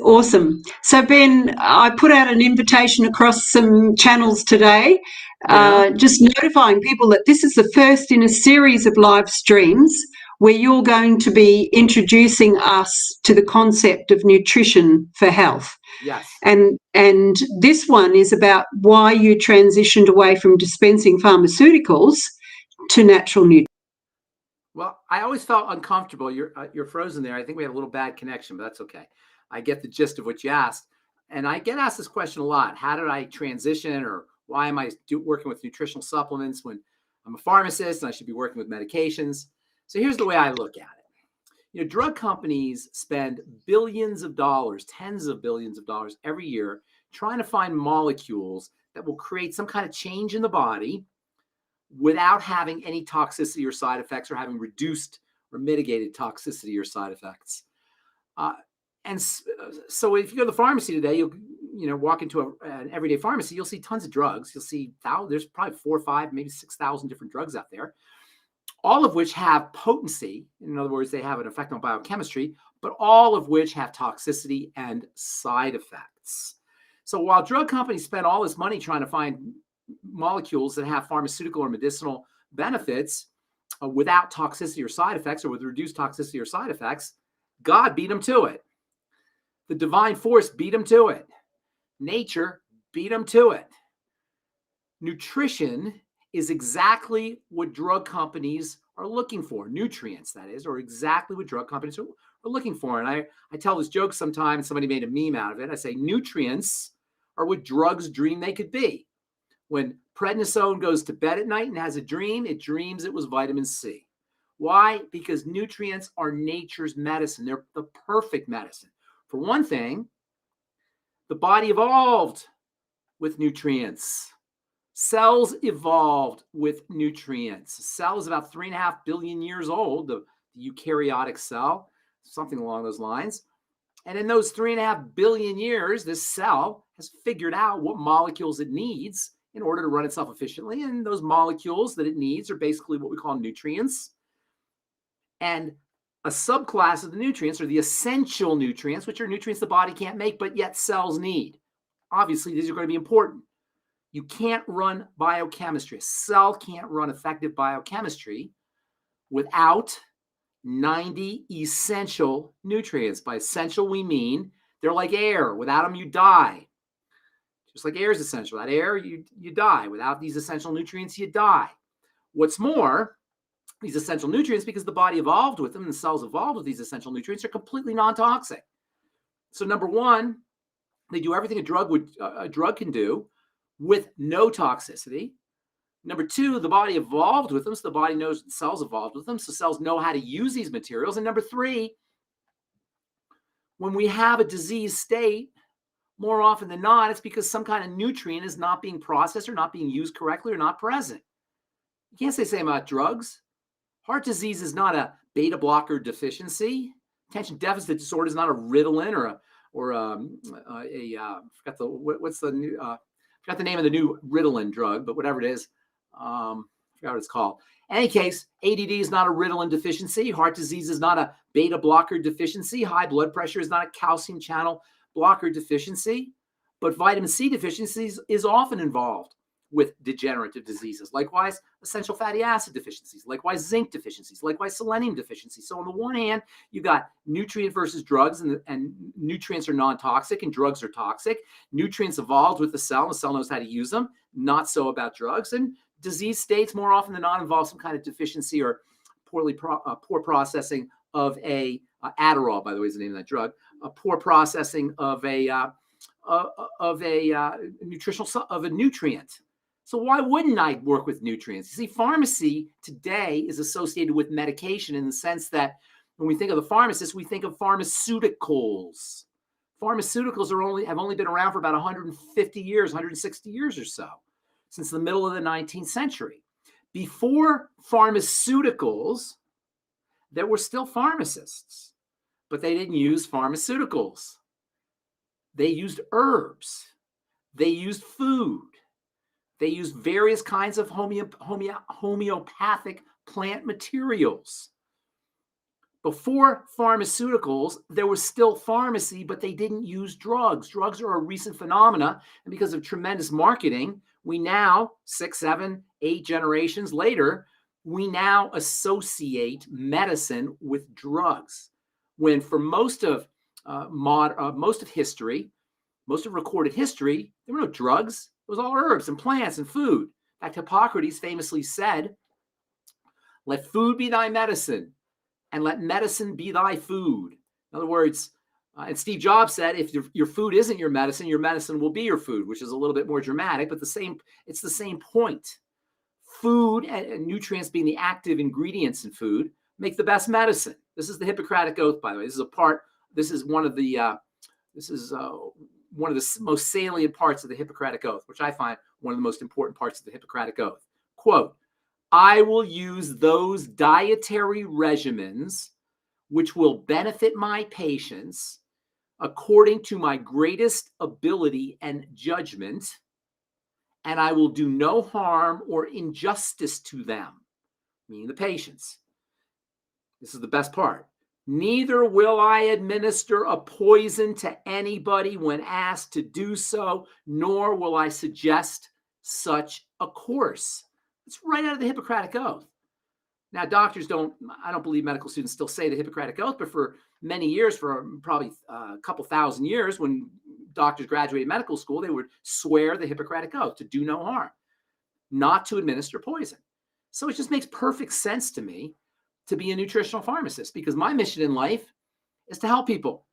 Awesome. So, Ben, I put out an invitation across some channels today, Yeah. just notifying people that this is the first in a series of live streams where you're going to be introducing us to the concept of nutrition for health. Yes. And this one is about why you transitioned away from dispensing pharmaceuticals to natural nutrition. Well, I always felt uncomfortable. You're frozen there. I think we have a little bad connection, but that's okay. I get the gist of what you asked, and I get asked this question a lot. How did I transition, or why am I working with nutritional supplements when I'm a pharmacist and I should be working with medications? So here's the way I look at it. Drug companies spend billions of dollars, tens of billions of dollars every year trying to find molecules that will create some kind of change in the body without having any toxicity or side effects, or having reduced or mitigated toxicity or side effects. Uh, and so if you go to the pharmacy today, you'll walk into an everyday pharmacy, you'll see tons of drugs. You'll see there's probably 4, 5, maybe 6,000 different drugs out there, all of which have potency. In other words, they have an effect on biochemistry, but all of which have toxicity and side effects. So while drug companies spend all this money trying to find molecules that have pharmaceutical or medicinal benefits without toxicity or side effects, or with reduced toxicity or side effects, God beat them to it. The divine force beat them to it. Nature beat them to it. Nutrition is exactly what drug companies are looking for. Nutrients, that is, or exactly what drug companies are looking for. And I tell this joke sometimes, somebody made a meme out of it. I say, nutrients are what drugs dream they could be. When prednisone goes to bed at night and has a dream, it dreams it was vitamin C. Why? Because nutrients are nature's medicine. They're the perfect medicine. For one thing, the body evolved with nutrients. Cells evolved with nutrients. A cell is about 3.5 billion years old, the eukaryotic cell, something along those lines. And in those 3.5 billion years, this cell has figured out what molecules it needs in order to run itself efficiently. And those molecules that it needs are basically what we call nutrients. And a subclass of the nutrients are the essential nutrients, which are nutrients the body can't make, but yet cells need. Obviously, these are going to be important. You can't run biochemistry. A cell can't run effective biochemistry without 90 essential nutrients. By essential, we mean they're like air. Without them, you die. Just like air is essential. Without air, you die. Without these essential nutrients, you die. What's more, these essential nutrients, because the body evolved with them and the cells evolved with these essential nutrients, are completely non-toxic. So number one, they do everything a drug can do with no toxicity. Number two, the body evolved with them, so the body knows the cells evolved with them, so cells know how to use these materials. And number three, when we have a disease state, more often than not, it's because some kind of nutrient is not being processed or not being used correctly or not present. You can't say the same about drugs. Heart disease is not a beta blocker deficiency. Attention deficit disorder is not a Ritalin forgot the name of the new Ritalin drug, but whatever it is, forgot what it's called. In any case, ADD is not a Ritalin deficiency. Heart disease is not a beta blocker deficiency. High blood pressure is not a calcium channel blocker deficiency. But vitamin C deficiencies is often involved with degenerative diseases. Likewise, essential fatty acid deficiencies. Likewise, zinc deficiencies. Likewise, selenium deficiencies. So on the one hand, you've got nutrient versus drugs, and nutrients are non-toxic and drugs are toxic. Nutrients evolved with the cell, and the cell knows how to use them. Not so about drugs. And disease states more often than not involve some kind of deficiency or poor processing of a Adderall, by the way, is the name of that drug. A poor processing of a nutrient. So why wouldn't I work with nutrients? You see, pharmacy today is associated with medication in the sense that when we think of the pharmacist, we think of pharmaceuticals. Pharmaceuticals have only been around for about 150 years, 160 years or so, since the middle of the 19th century. Before pharmaceuticals, there were still pharmacists, but they didn't use pharmaceuticals. They used herbs. They used food. They used various kinds of homeopathic plant materials. Before pharmaceuticals, there was still pharmacy, but they didn't use drugs. Drugs are a recent phenomena. And because of tremendous marketing, we now, 6, 7, 8 generations later, we now associate medicine with drugs. When for most of history, most of recorded history, there were no drugs. It was all herbs and plants and food. In fact, Hippocrates famously said, "Let food be thy medicine, and let medicine be thy food." In other words, and Steve Jobs said, if your food isn't your medicine will be your food, which is a little bit more dramatic, but it's the same point. Food and nutrients being the active ingredients in food make the best medicine. This is the Hippocratic Oath, by the way. This is one of the most salient parts of the Hippocratic Oath, which I find one of the most important parts of the Hippocratic Oath. Quote, "I will use those dietary regimens which will benefit my patients according to my greatest ability and judgment, and I will do no harm or injustice to them," meaning the patients. This is the best part. "Neither will I administer a poison to anybody when asked to do so, nor will I suggest such a course." It's right out of the Hippocratic Oath. Now, I don't believe medical students still say the Hippocratic Oath, but for many years, for probably a couple thousand years, when doctors graduated medical school, they would swear the Hippocratic Oath to do no harm, not to administer poison. So it just makes perfect sense to me to be a nutritional pharmacist, because my mission in life is to help people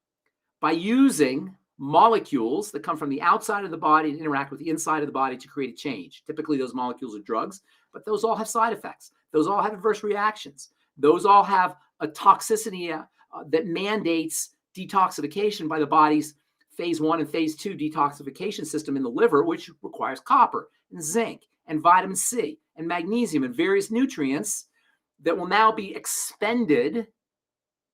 by using molecules that come from the outside of the body and interact with the inside of the body to create a change. Typically, those molecules are drugs, but those all have side effects. Those all have adverse reactions. Those all have a toxicity that mandates detoxification by the body's phase 1 and phase 2 detoxification system in the liver, which requires copper and zinc and vitamin C and magnesium and various nutrients that will now be expended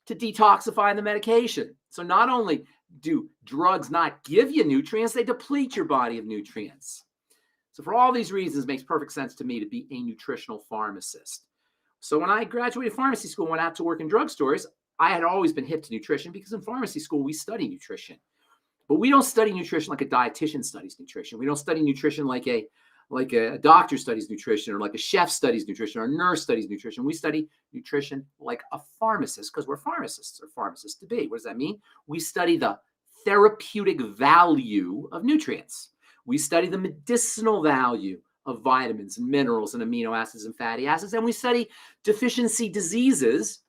to detoxify the medication. So not only do drugs not give you nutrients, they deplete your body of nutrients. So for all these reasons, it makes perfect sense to me to be a nutritional pharmacist. So when I graduated pharmacy school and went out to work in drugstores, I had always been hip to nutrition, because in pharmacy school, we study nutrition. But we don't study nutrition like a dietitian studies nutrition. We don't study nutrition like a doctor studies nutrition, or like a chef studies nutrition, or a nurse studies nutrition. We study nutrition like a pharmacist, because we're pharmacists, or pharmacists to be. What does that mean? We study the therapeutic value of nutrients. We study the medicinal value of vitamins and minerals and amino acids and fatty acids. And we study deficiency diseases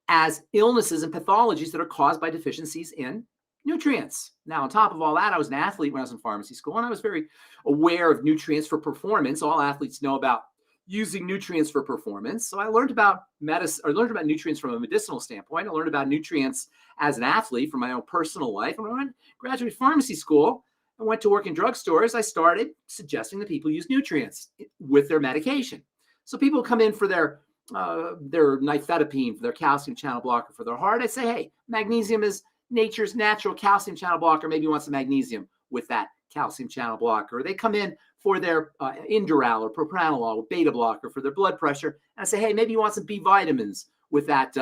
as illnesses and pathologies that are caused by deficiencies in nutrients. Now, on top of all that, I was an athlete when I was in pharmacy school, and I was very aware of nutrients for performance. All athletes know about using nutrients for performance. So I learned about medicine, or learned about nutrients from a medicinal standpoint. I learned about nutrients as an athlete from my own personal life. And when I graduated pharmacy school and went to work in drugstores, I started suggesting that people use nutrients with their medication. So people come in for their nifedipine, for their calcium channel blocker for their heart. I say, hey, magnesium is nature's natural calcium channel blocker. Maybe you want some magnesium with that calcium channel blocker. Or they come in for their Indoral or propranolol or beta blocker for their blood pressure. And I say, hey, maybe you want some B vitamins with that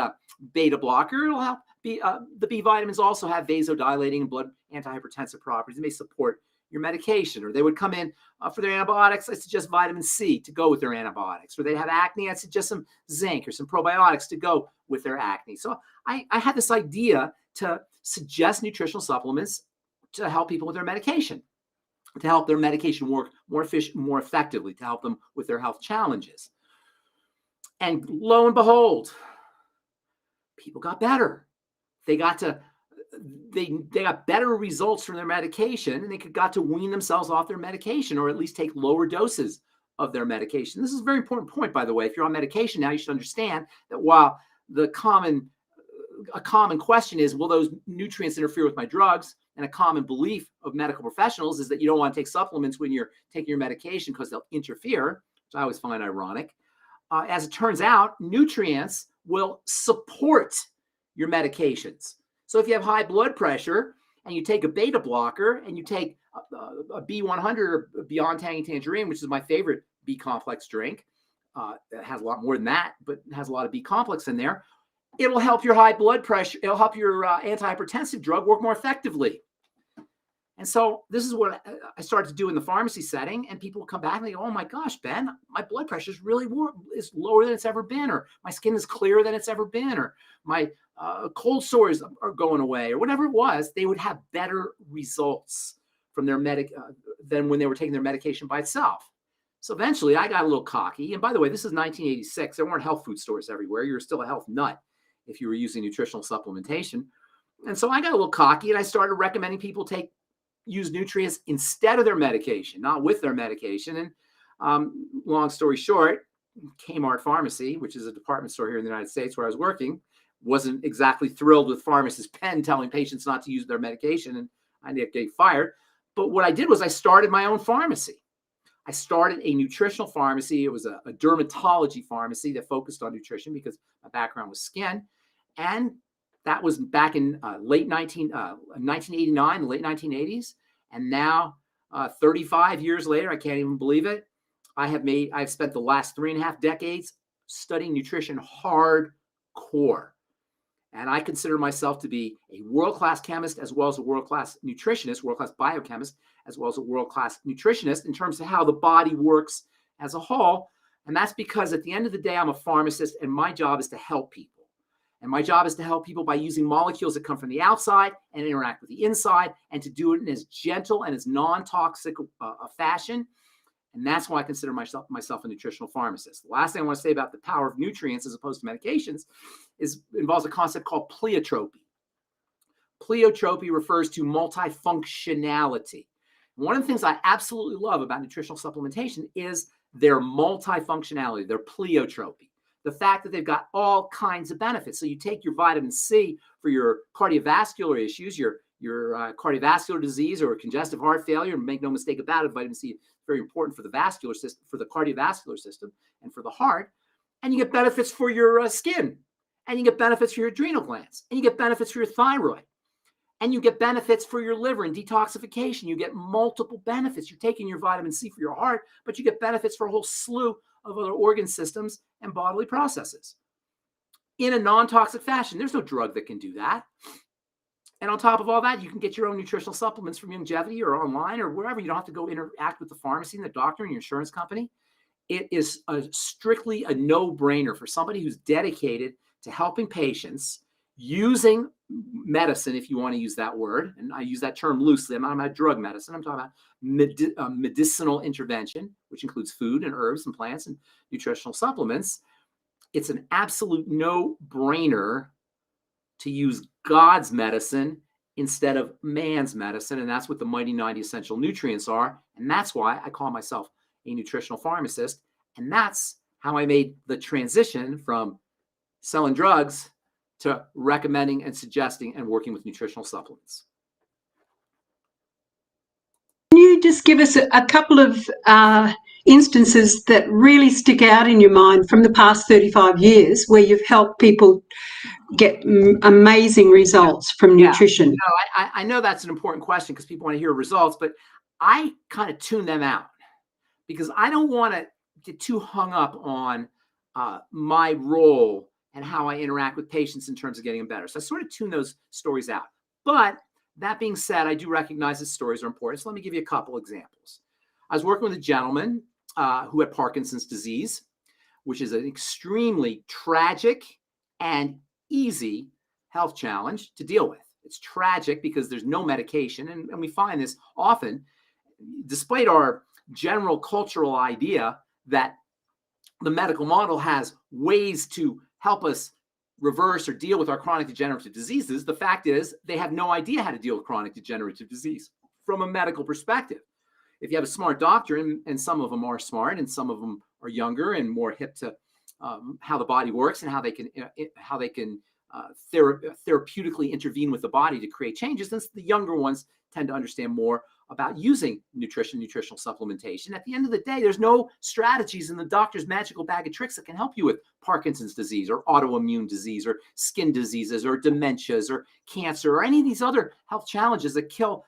beta blocker. It'll help. The B vitamins also have vasodilating and blood antihypertensive properties. They may support your medication. Or they would come in for their antibiotics. I suggest vitamin C to go with their antibiotics. Or they'd have acne. I suggest some zinc or some probiotics to go with their acne. So I had this idea to suggest nutritional supplements to help people with their medication, to help their medication work more efficient, more effectively, to help them with their health challenges. And lo and behold, people got better. They got better results from their medication, and they got to wean themselves off their medication, or at least take lower doses of their medication. This is a very important point, by the way. If you're on medication now, you should understand that while a common question is, will those nutrients interfere with my drugs? And a common belief of medical professionals is that you don't want to take supplements when you're taking your medication because they'll interfere, which I always find ironic. As it turns out, nutrients will support your medications. So if you have high blood pressure and you take a beta blocker and you take a B100 or Beyond Tangy Tangerine, which is my favorite B complex drink, it has a lot more than that, but it has a lot of B complex in there. It'll help your high blood pressure. It'll help your antihypertensive drug work more effectively. And so this is what I started to do in the pharmacy setting, and people will come back and they go, "Oh my gosh, Ben, my blood pressure is really is lower than it's ever been, or my skin is clearer than it's ever been, or my cold sores are going away," or whatever it was. They would have better results from their than when they were taking their medication by itself. So eventually I got a little cocky. And by the way, this is 1986. There weren't health food stores everywhere. You were still a health nut if you were using nutritional supplementation. And so I got a little cocky and I started recommending people use nutrients instead of their medication, not with their medication. And long story short, Kmart Pharmacy, which is a department store here in the United States where I was working, wasn't exactly thrilled with pharmacist pen telling patients not to use their medication, and I ended up getting fired. But what I did was I started my own pharmacy. I started a nutritional pharmacy. It was a dermatology pharmacy that focused on nutrition because my background was skin. And that was back in 1989, the late 1980s. And now, 35 years later, I can't even believe it. I've spent the last 3.5 decades studying nutrition hardcore. And I consider myself to be a world-class chemist as well as a world-class nutritionist, world-class biochemist, as well as a world-class nutritionist in terms of how the body works as a whole. And that's because at the end of the day, I'm a pharmacist and my job is to help people. And my job is to help people by using molecules that come from the outside and interact with the inside, and to do it in as gentle and as non-toxic a fashion. And that's why I consider myself a nutritional pharmacist. The last thing I want to say about the power of nutrients as opposed to medications involves a concept called pleiotropy. Pleiotropy refers to multifunctionality. One of the things I absolutely love about nutritional supplementation is their multifunctionality, their pleiotropy. The fact that they've got all kinds of benefits. So you take your vitamin C for your cardiovascular issues, your cardiovascular disease or congestive heart failure, and make no mistake about it, vitamin C is very important for the vascular system, for the cardiovascular system, and for the heart. And you get benefits for your skin, and you get benefits for your adrenal glands, and you get benefits for your thyroid, and you get benefits for your liver and detoxification. You get multiple benefits. You're taking your vitamin C for your heart, but you get benefits for a whole slew of other organ systems and bodily processes in a non-toxic fashion. There's no drug that can do that. And on top of all that, you can get your own nutritional supplements from Longevity or online or wherever. You don't have to go interact with the pharmacy and the doctor and your insurance company. It is strictly a no-brainer for somebody who's dedicated to helping patients using medicine, if you want to use that word. And I use that term loosely. I'm not about drug medicine. I'm talking about medicinal intervention, which includes food and herbs and plants and nutritional supplements. It's an absolute no-brainer to use God's medicine instead of man's medicine. And that's what the mighty 90 essential nutrients are. And that's why I call myself a nutritional pharmacist. And that's how I made the transition from selling drugs to recommending and suggesting and working with nutritional supplements. Can you just give us a couple of instances that really stick out in your mind from the past 35 years where you've helped people get amazing results from nutrition? No, I know that's an important question because people want to hear results, but I kind of tune them out because I don't want to get too hung up on my role and how I interact with patients in terms of getting them better. So I sort of tune those stories out. But that being said, I do recognize that stories are important. So let me give you a couple examples. I was working with a gentleman who had Parkinson's disease, which is an extremely tragic and easy health challenge to deal with. It's tragic because there's no medication. And we find this often, despite our general cultural idea that the medical model has ways to help us reverse or deal with our chronic degenerative diseases. The fact is they have no idea how to deal with chronic degenerative disease from a medical perspective. If you have a smart doctor, and some of them are smart and some of them are younger and more hip to how the body works and how they can therapeutically intervene with the body to create changes, then the younger ones tend to understand more about using nutritional supplementation. At the end of the day, there's no strategies in the doctor's magical bag of tricks that can help you with Parkinson's disease or autoimmune disease or skin diseases or dementias or cancer or any of these other health challenges that kill,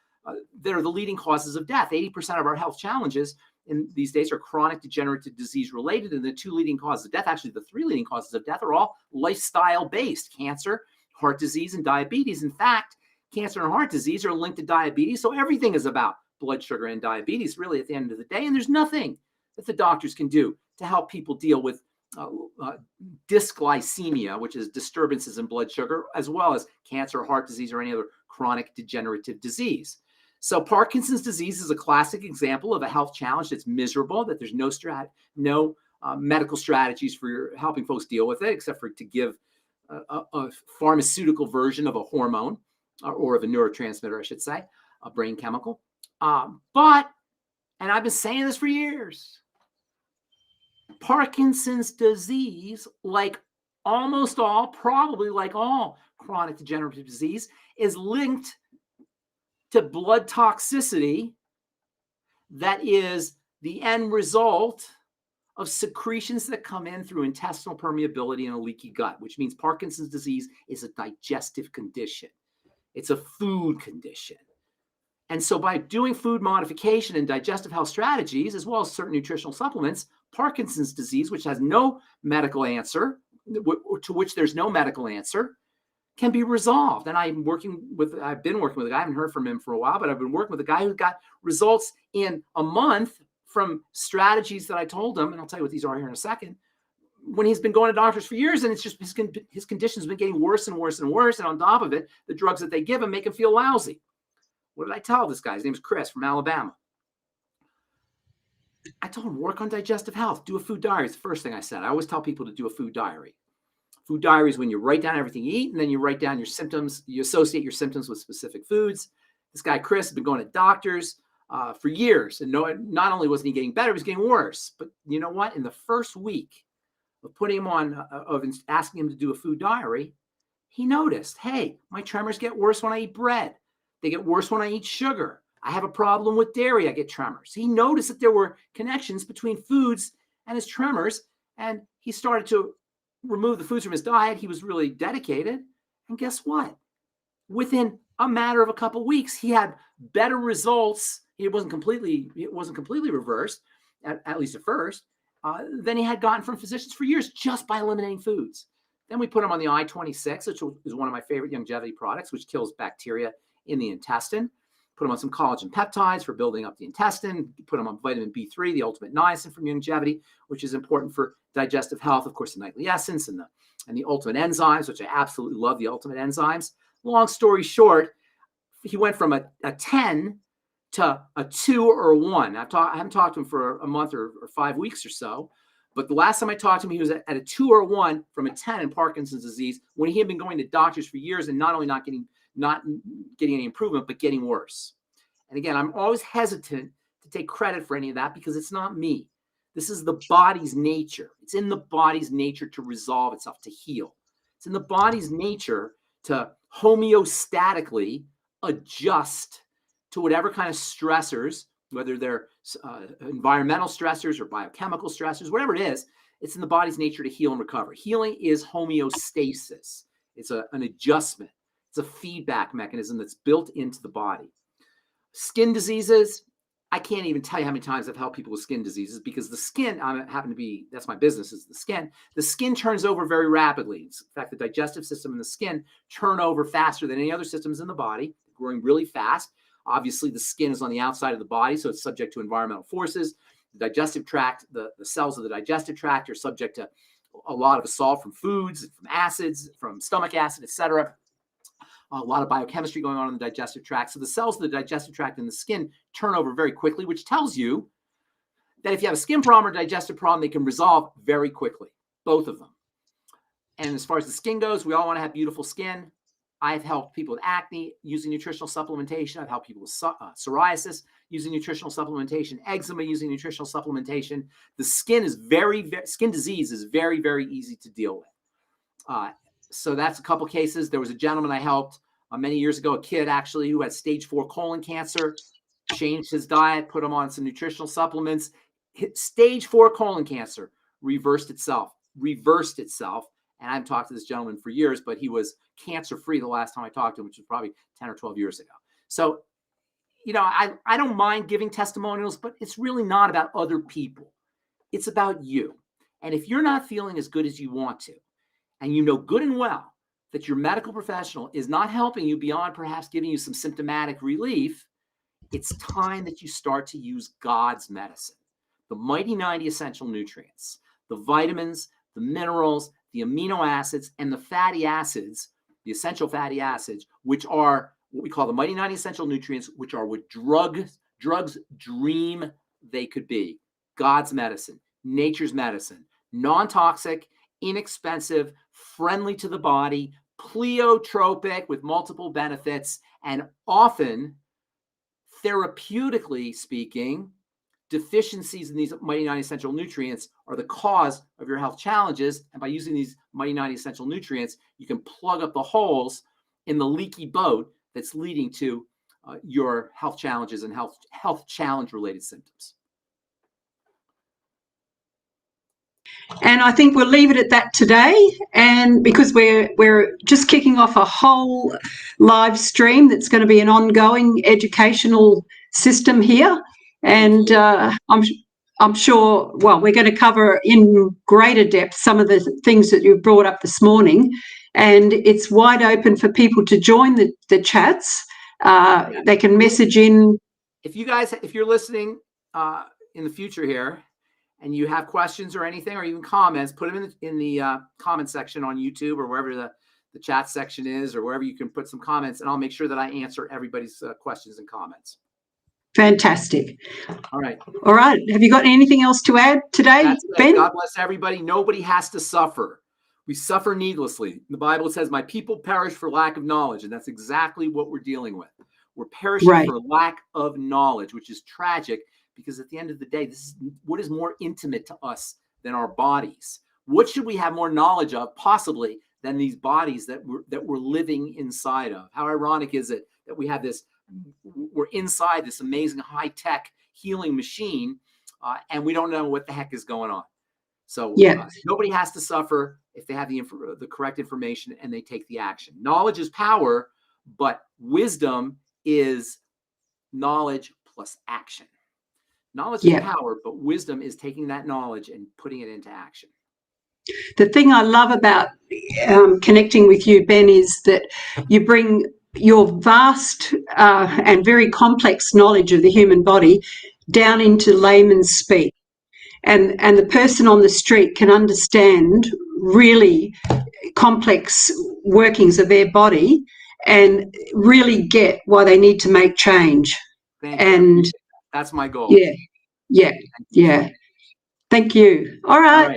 that are the leading causes of death. 80% of our health challenges in these days are chronic degenerative disease related. And the two leading causes of death, actually the three leading causes of death, are all lifestyle based: cancer, heart disease, and diabetes. In fact, cancer and heart disease are linked to diabetes. So everything is about blood sugar and diabetes, really, at the end of the day. And there's nothing that the doctors can do to help people deal with dysglycemia, which is disturbances in blood sugar, as well as cancer, heart disease, or any other chronic degenerative disease. So Parkinson's disease is a classic example of a health challenge that's miserable, that there's no medical strategies for helping folks deal with it, except for to give a pharmaceutical version of a hormone or of a neurotransmitter, I should say, a brain chemical. But, and I've been saying this for years, Parkinson's disease, like almost all, probably like all chronic degenerative disease, is linked to blood toxicity that is the end result of secretions that come in through intestinal permeability and a leaky gut, which means Parkinson's disease is a digestive condition. It's a food condition. And so by doing food modification and digestive health strategies, as well as certain nutritional supplements, Parkinson's disease, which has no medical answer, to which there's no medical answer, can be resolved. And I've been working with a guy, I haven't heard from him for a while, but I've been working with a guy who got results in a month from strategies that I told him, and I'll tell you what these are here in a second, when he's been going to doctors for years, and it's just his condition's been getting worse and worse and worse. And on top of it, the drugs that they give him make him feel lousy. What did I tell this guy? His name's Chris from Alabama. I told him, work on digestive health, do a food diary. It's the first thing I said. I always tell people to do a food diary. Food diary is when you write down everything you eat, and then you write down your symptoms. You associate your symptoms with specific foods. This guy, Chris, has been going to doctors for years. And not only wasn't he getting better, he was getting worse. But you know what? In the first week of putting him on, of asking him to do a food diary, he noticed, hey, my tremors get worse when I eat bread. They get worse when I eat sugar. I have a problem with dairy. I get tremors. He noticed that there were connections between foods and his tremors, and he started to remove the foods from his diet. He was really dedicated. And guess what? Within a matter of a couple of weeks, he had better results. It wasn't completely reversed, at least at first, than he had gotten from physicians for years just by eliminating foods. Then we put him on the I-26, which is one of my favorite longevity products, which kills bacteria in the intestine. Put him on some collagen peptides for building up the intestine. Put him on vitamin B3, the ultimate niacin from longevity, which is important for digestive health. Of course, the nightly essence and the ultimate enzymes, which I absolutely love, the ultimate enzymes. Long story short, he went from a 10 to a 2 or a 1. I haven't talked to him for a month or 5 weeks or so. But the last time I talked to him, he was at a 2 or a 1 from a 10 in Parkinson's disease, when he had been going to doctors for years and not only not getting any improvement, but getting worse. And again, I'm always hesitant to take credit for any of that because it's not me. This is the body's nature. It's in the body's nature to resolve itself, to heal. It's in the body's nature to homeostatically adjust to whatever kind of stressors, whether they're environmental stressors or biochemical stressors, whatever it is, it's in the body's nature to heal and recover. Healing is homeostasis. It's an adjustment. It's a feedback mechanism that's built into the body. Skin diseases, I can't even tell you how many times I've helped people with skin diseases because the skin, that's my business, is the skin. The skin turns over very rapidly. In fact, the digestive system and the skin turn over faster than any other systems in the body, growing really fast. Obviously, the skin is on the outside of the body, so it's subject to environmental forces. The digestive tract, the cells of the digestive tract are subject to a lot of assault from foods, from acids, from stomach acid, etc. A lot of biochemistry going on in the digestive tract. So the cells of the digestive tract and the skin turn over very quickly, which tells you that if you have a skin problem or digestive problem, they can resolve very quickly, both of them. And as far as the skin goes, we all want to have beautiful skin. I've helped people with acne using nutritional supplementation. I've helped people with psoriasis using nutritional supplementation, eczema using nutritional supplementation. The skin is skin disease is very, very easy to deal with. So that's a couple cases. There was a gentleman I helped many years ago, a kid actually who had stage 4 colon cancer, changed his diet, put him on some nutritional supplements. Stage 4 colon cancer reversed itself. And I haven't talked to this gentleman for years, but he was cancer-free the last time I talked to him, which was probably 10 or 12 years ago. So I don't mind giving testimonials, but it's really not about other people. It's about you. And if you're not feeling as good as you want to, and you know good and well that your medical professional is not helping you beyond perhaps giving you some symptomatic relief, it's time that you start to use God's medicine. The mighty 90 essential nutrients, the vitamins, the minerals, the amino acids, and the fatty acids, the essential fatty acids, which are what we call the mighty 90 essential nutrients, which are what drugs dream they could be. God's medicine, nature's medicine, non-toxic, inexpensive, friendly to the body, pleiotropic with multiple benefits, and often, therapeutically speaking, deficiencies in these mighty 90 essential nutrients are the cause of your health challenges. And by using these mighty 90 essential nutrients, you can plug up the holes in the leaky boat that's leading to your health challenges and health challenge related symptoms. And I think we'll leave it at that today. And because we're just kicking off a whole live stream that's going to be an ongoing educational system here. And I'm sure, well, we're going to cover in greater depth some of the things that you've brought up this morning. And it's wide open for people to join the chats. They can message in. If you're listening in the future here, and you have questions or anything, or even comments, put them in the comment section on YouTube or wherever the chat section is, or wherever you can put some comments, and I'll make sure that I answer everybody's questions and comments. Fantastic. All right. All right. Have you got anything else to add today, Ben? God bless everybody. Nobody has to suffer. We suffer needlessly. The Bible says, my people perish for lack of knowledge, and that's exactly what we're dealing with. We're perishing for lack of knowledge, which is tragic. Because at the end of the day, this is what is more intimate to us than our bodies. What should we have more knowledge of, possibly, than these bodies that we're living inside of? How ironic is it that we have we're inside this amazing high-tech healing machine, and we don't know what the heck is going on. So nobody has to suffer if they have the correct information and they take the action. Knowledge is power, but wisdom is knowledge plus action. Knowledge is power, but wisdom is taking that knowledge and putting it into action. The thing I love about connecting with you, Ben, is that you bring your vast and very complex knowledge of the human body down into layman's speak. And the person on the street can understand really complex workings of their body and really get why they need to make change. Thank you. That's my goal. Yeah. Thank you. All right.